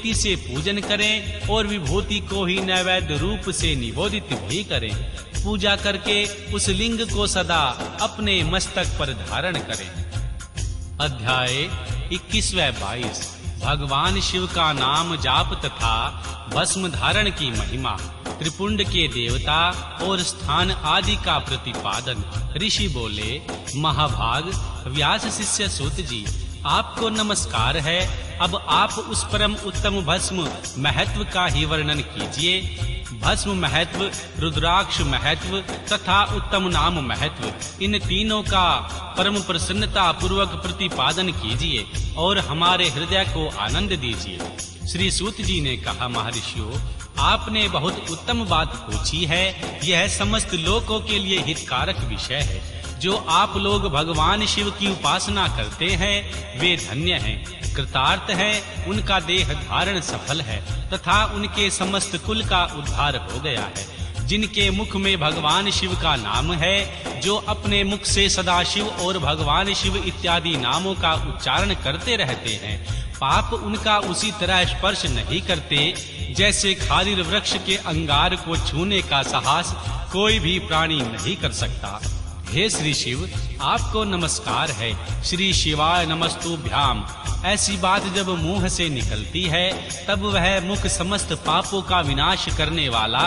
प्रीति से पूजन करें और विभूति को ही नैवेद्य रूप से निवेदित भी करें। पूजा करके उस लिंग को सदा अपने मस्तक पर धारण करें। अध्याय 21-22 भगवान शिव का नाम जाप तथा भस्म धारण की महिमा, त्रिपुंड के देवता और स्थान आदि का प्रतिपादन। ऋषि बोले, महाभाग व्यास शिष्य सूत जी, आपको नमस्कार है। अब आप उस परम उत्तम भस्म महत्व का ही वर्णन कीजिए। भस्म महत्व, रुद्राक्ष महत्व तथा उत्तम नाम महत्व, इन तीनों का परम प्रसन्नता पूर्वक प्रतिपादन कीजिए और हमारे हृदय को आनंद दीजिए। श्री सूत जी ने कहा, महर्षियों, आपने बहुत उत्तम बात पूछी है। यह समस्त लोकों के लिए हितकारक विषय है। जो आप लोग भगवान शिव की उपासना करते हैं वे धन्य हैं, कृतार्थ हैं, उनका देह धारण सफल है तथा उनके समस्त कुल का उद्धार हो गया है। जिनके मुख में भगवान शिव का नाम है, जो अपने मुख से सदा शिव और भगवान शिव इत्यादि नामों का उच्चारण करते रहते हैं, पाप उनका उसी तरह स्पर्श नहीं करते जैसे खालिर वृक्ष के अंगार को छूने का साहस कोई भी प्राणी नहीं कर सकता। हे श्री शिव, आपको नमस्कार है। श्री शिवाय नमस्तुभ्याम। ऐसी बात जब मुंह से निकलती है तब वह मुख समस्त पापों का विनाश करने वाला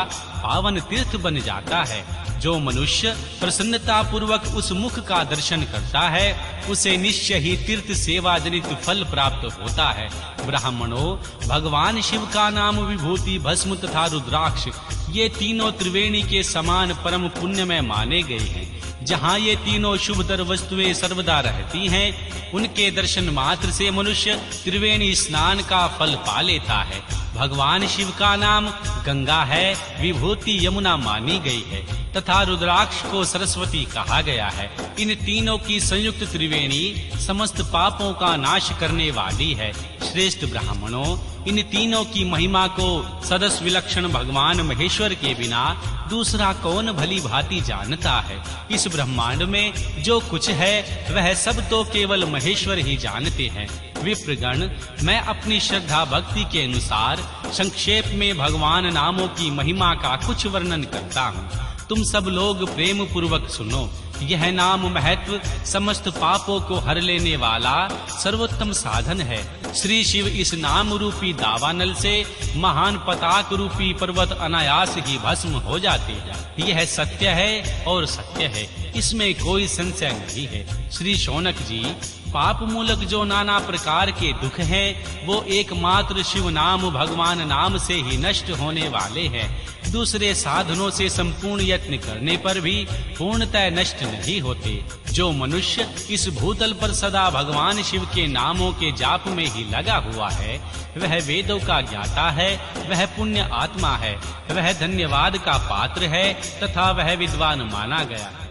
पावन तीर्थ बन जाता है। जो मनुष्य प्रसन्नता पूर्वक उस मुख का दर्शन करता है उसे निश्चय ही तीर्थ सेवा जनित फल प्राप्त होता है। ब्राह्मणों, भगवान शिव का नाम, विभूति, भस्म तथा रुद्राक्ष, ये तीनों त्रिवेणी के समान परम पुण्यमय माने गए हैं। जहाँ ये तीनों शुभतर वस्तुएं सर्वदा रहती हैं, उनके दर्शन मात्र से मनुष्य त्रिवेणी स्नान का फल पा लेता है। भगवान शिव का नाम गंगा है, विभूति यमुना मानी गई है तथा रुद्राक्ष को सरस्वती कहा गया है। इन तीनों की संयुक्त त्रिवेणी समस्त पापों का नाश करने वाली है। श्रेष्ठ ब्राह्मणों, इन तीनों की महिमा को सदस विलक्षण भगवान महेश्वर के बिना दूसरा कौन भली भांति जानता है। इस ब्रह्मांड में जो कुछ है वह सब तो केवल महेश्वर ही जानते हैं। विप्रगण, मैं अपनी श्रद्धा भक्ति के अनुसार संक्षेप में भगवान नामों की महिमा का कुछ वर्णन करता हूँ। तुम सब लोग प्रेम पूर्वक सुनो। यह नाम महत्व समस्त पापों को हर लेने वाला सर्वोत्तम साधन है। श्री शिव इस नाम रूपी दावानल से महान पताक रूपी पर्वत अनायास ही भस्म हो जाते हैं। यह सत्य है और सत्य है, इसमें कोई संशय नहीं है। श्री शौनक जी, पाप मूलक जो नाना प्रकार के दुख हैं, वो एकमात्र शिव नाम भगवान नाम से ही नष्ट होने वाले हैं। दूसरे साधनों से संपूर्ण यत्न करने पर भी पूर्णतः नष्ट नहीं होते। जो मनुष्य इस भूतल पर सदा भगवान शिव के नामों के जाप में ही लगा हुआ है, वह वेदों का ज्ञाता है, वह पुण्य आत्मा है, वह धन्यवाद का पात्र है तथा वह विद्वान माना गया है।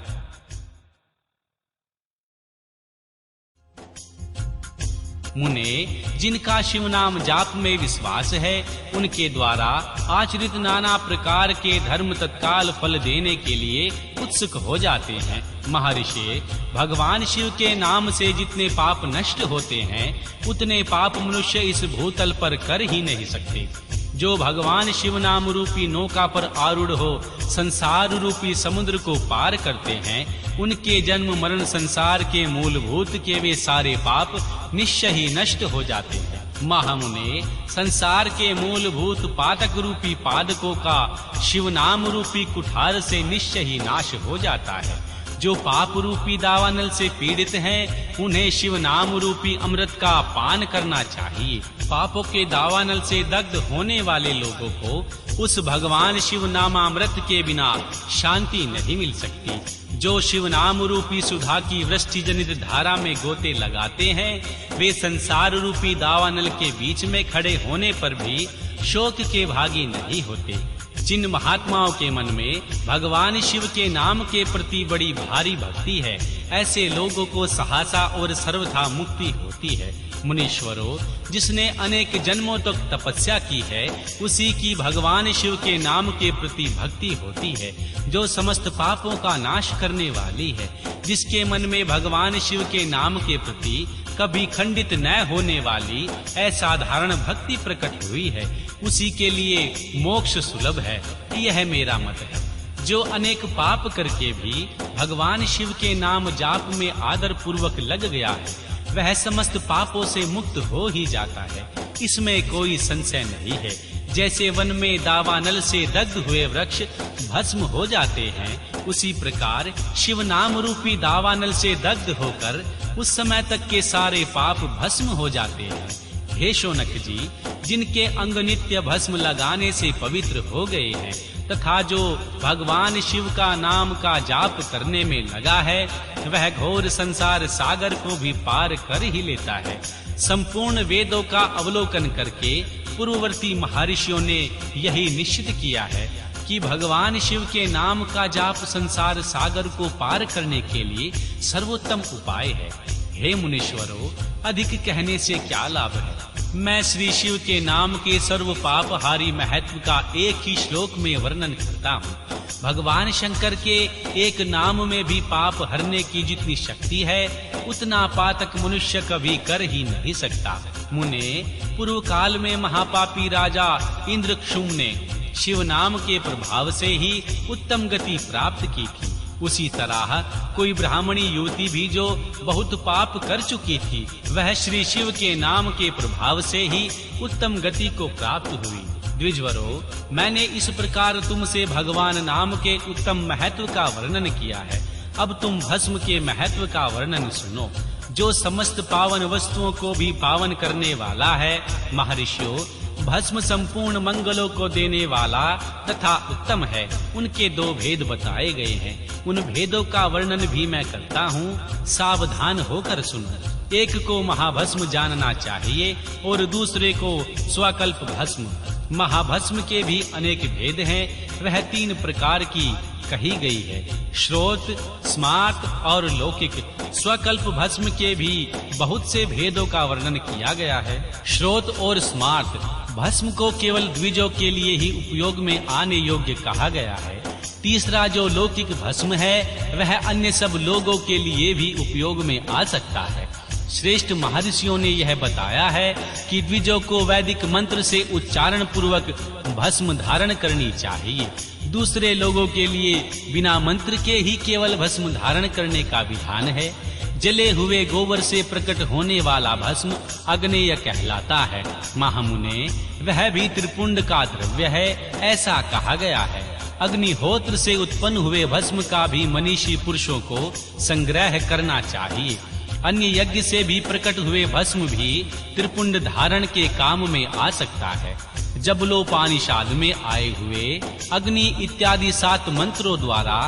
मुने, जिनका शिव नाम जाप में विश्वास है, उनके द्वारा आचरित नाना प्रकार के धर्म तत्काल फल देने के लिए उत्सुक हो जाते हैं। महर्षि, भगवान शिव के नाम से जितने पाप नष्ट होते हैं, उतने पाप मनुष्य इस भूतल पर कर ही नहीं सकते। जो भगवान शिव नाम रूपी नौका पर आरूढ़ हो संसार रूपी समुद्र को पार करते हैं, उनके जन्म मरण संसार के मूलभूत के वे सारे पाप निश्चय ही नष्ट हो जाते हैं। महामुने, संसार के मूलभूत पातक रूपी पादकों का शिव नाम रूपी कुठार से निश्चय ही नाश हो जाता है। जो पाप रूपी दावानल से पीड़ित हैं, उन्हें शिव नाम रूपी अमृत का पान करना चाहिए। पापों के दावानल से दग्ध होने वाले लोगों को उस भगवान शिव नामामृत के बिना शांति नहीं मिल सकती। जो शिव नाम रूपी सुधा की वृष्टि जनित धारा में गोते लगाते हैं, वे संसार रूपी दावानल के बीच में खड़े होने पर भी शोक के भागी नहीं होते। जिन महात्माओं के मन में भगवान शिव के नाम के प्रति बड़ी भारी भक्ति है, ऐसे लोगों को सहसा और सर्वथा मुक्ति होती है। मुनीश्वरों, जिसने अनेक जन्मों तक तपस्या की है, उसी की भगवान शिव के नाम के प्रति भक्ति होती है, जो समस्त पापों का नाश करने वाली है। जिसके मन में भगवान शिव के नाम के प्रति कभी खंडित न होने वाली असाधारण भक्ति प्रकट हुई है, उसी के लिए मोक्ष सुलभ है, यह मेरा मत है। जो अनेक पाप करके भी भगवान शिव के नाम जाप में आदर पूर्वक लग गया है, वह समस्त पापों से मुक्त हो ही जाता है, इसमें कोई संशय नहीं है। जैसे वन में दावानल से दग्ध हुए वृक्ष भस्म हो जाते हैं, उसी प्रकार शिव नाम रूपी दावानल से दग्ध होकर उस समय तक के सारे पाप भस्म हो जाते हैं। हे शौनक जी, जिनके अंग नित्य भस्म लगाने से पवित्र हो गए हैं तथा जो भगवान शिव का नाम का जाप करने में लगा है, वह घोर संसार सागर को भी पार कर ही लेता है। संपूर्ण वेदों का अवलोकन करके पूर्ववर्ती महर्षियों ने यही निश्चित किया है कि भगवान शिव के नाम का जाप संसार सागर को पार करने के लिए सर्वोत्तम उपाय है। हे मुनीश्वरों, अधिक कहने से क्या लाभ है। मैं श्री शिव के नाम के सर्व पापहारी महत्व का एक ही श्लोक में वर्णन करता हूँ। भगवान शंकर के एक नाम में भी पाप हरने की जितनी शक्ति है, उतना पातक मनुष्य कभी कर ही नहीं सकता। मुने, पूर्व काल में महापापी राजा इंद्रक्षुम्न ने शिव नाम के प्रभाव से ही उत्तम गति प्राप्त की थी। उसी तरह कोई ब्राह्मणी युवती भी जो बहुत पाप कर चुकी थी, वह श्री शिव के नाम के प्रभाव से ही उत्तम गति को प्राप्त हुई। द्विजवरों, मैंने इस प्रकार तुमसे भगवान नाम के उत्तम महत्व का वर्णन किया है। अब तुम भस्म के महत्व का वर्णन सुनो, जो समस्त पावन वस्तुओं को भी पावन करने वाला है। महर्षियों, भस्म संपूर्ण मंगलों को देने वाला तथा उत्तम है। उनके दो भेद बताए गए हैं, उन भेदों का वर्णन भी मैं करता हूँ, सावधान होकर सुनो। एक को महाभस्म जानना चाहिए और दूसरे को स्वकल्प भस्म। महाभस्म के भी अनेक भेद हैं, वह 3 प्रकार की कही गई है, श्रोत, स्मार्त और लौकिक। स्वकल्प भस्म के भी बहुत से भेदों का वर्णन किया गया है। श्रोत और स्मार्त भस्म को केवल द्विजों के लिए ही उपयोग में आने योग्य कहा गया है। तीसरा जो लौकिक भस्म है, वह अन्य सब लोगों के लिए भी उपयोग में आ सकता है। श्रेष्ठ महर्षियों ने यह बताया है कि द्विजों को वैदिक मंत्र से उच्चारण पूर्वक भस्म धारण करनी चाहिए। दूसरे लोगों के लिए बिना मंत्र के ही केवल भस्म धारण करने का विधान है। जले हुए गोबर से प्रकट होने वाला भस्म अग्नेय कहलाता है। महामुने, वह भी त्रिपुंड का द्रव्य है, ऐसा कहा गया है। अग्निहोत्र से उत्पन्न हुए भस्म का भी मनीषी पुरुषों को संग्रह करना चाहिए। अन्य यज्ञ से भी प्रकट हुए भस्म भी त्रिपुंड धारण के काम में आ सकता है। जबलोपानिषाद में आए हुए अग्नि इत्यादि 7 मंत्रों द्वारा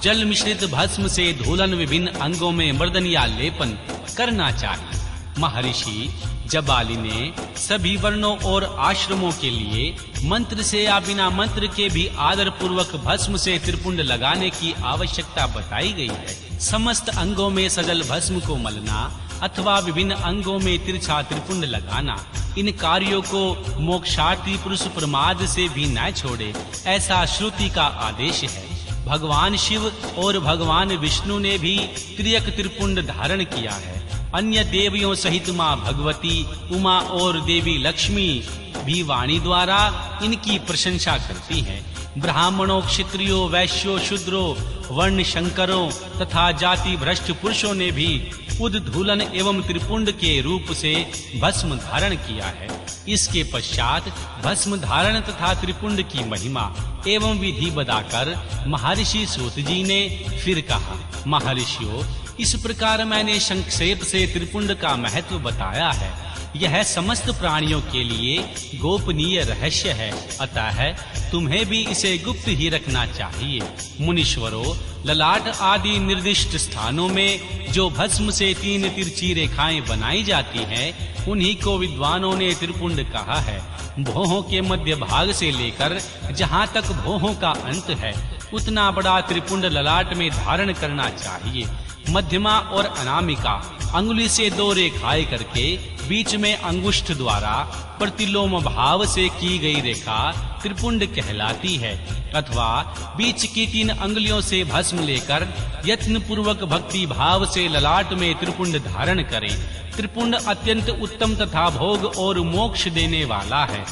जल मिश्रित भस्म से धूलन विभिन्न अंगों में मर्दन या लेपन करना चाहिए। महर्षि जबाली ने सभी वर्णों और आश्रमों के लिए मंत्र से या बिना मंत्र के भी आदर पूर्वक भस्म से त्रिपुंड लगाने की आवश्यकता बताई गई है। समस्त अंगों में सजल भस्म को मलना अथवा विभिन्न अंगों में तिरछा त्रिपुंड लगाना, इन कार्यों को मोक्षार्थी पुरुष प्रमाद से भी न छोड़े, ऐसा श्रुति का आदेश है। भगवान शिव और भगवान विष्णु ने भी त्रियक त्रिपुंड धारण किया है। अन्य देवियों सहित माँ भगवती, उमा और देवी लक्ष्मी भी वाणी द्वारा इनकी प्रशंसा करती हैं। ब्राह्मणों, क्षत्रियों, वैश्यों, शूद्रों, वर्ण शंकरों तथा जाति भ्रष्ट पुरुषों ने भी उद्धूलन एवं त्रिपुंड के रूप से भस्म धारण किया है। इसके पश्चात भस्म धारण तथा त्रिपुंड की महिमा एवं विधि बताकर महर्षि सूत जी ने फिर कहा, महर्षियों, इस प्रकार मैंने संक्षेप से त्रिपुंड का महत्व बताया है। यह समस्त प्राणियों के लिए गोपनीय रहस्य है, अतः तुम्हें भी इसे गुप्त ही रखना चाहिए। मुनीश्वरों, ललाट आदि निर्दिष्ट स्थानों में जो भस्म से 3 तिरछी रेखाएं बनाई जाती हैं, उन्हीं को विद्वानों ने त्रिपुंड कहा है। भौहों के मध्य भाग से लेकर जहाँ तक भौहों का अंत है, उतना बड़ा त्रिपुंड ललाट में धारण करना चाहिए। मध्यमा और अनामिका अंगुली से 2 रेखाएं करके बीच में अंगुष्ठ द्वारा प्रतिलोम भाव से की गई रेखा त्रिपुंड कहलाती है। अथवा बीच की 3 अंगुलियों से भस्म लेकर यत्न पूर्वक भक्ति भाव से ललाट में त्रिपुंड धारण करें। त्रिपुंड अत्यंत उत्तम तथा भोग और मोक्ष देने वाला है।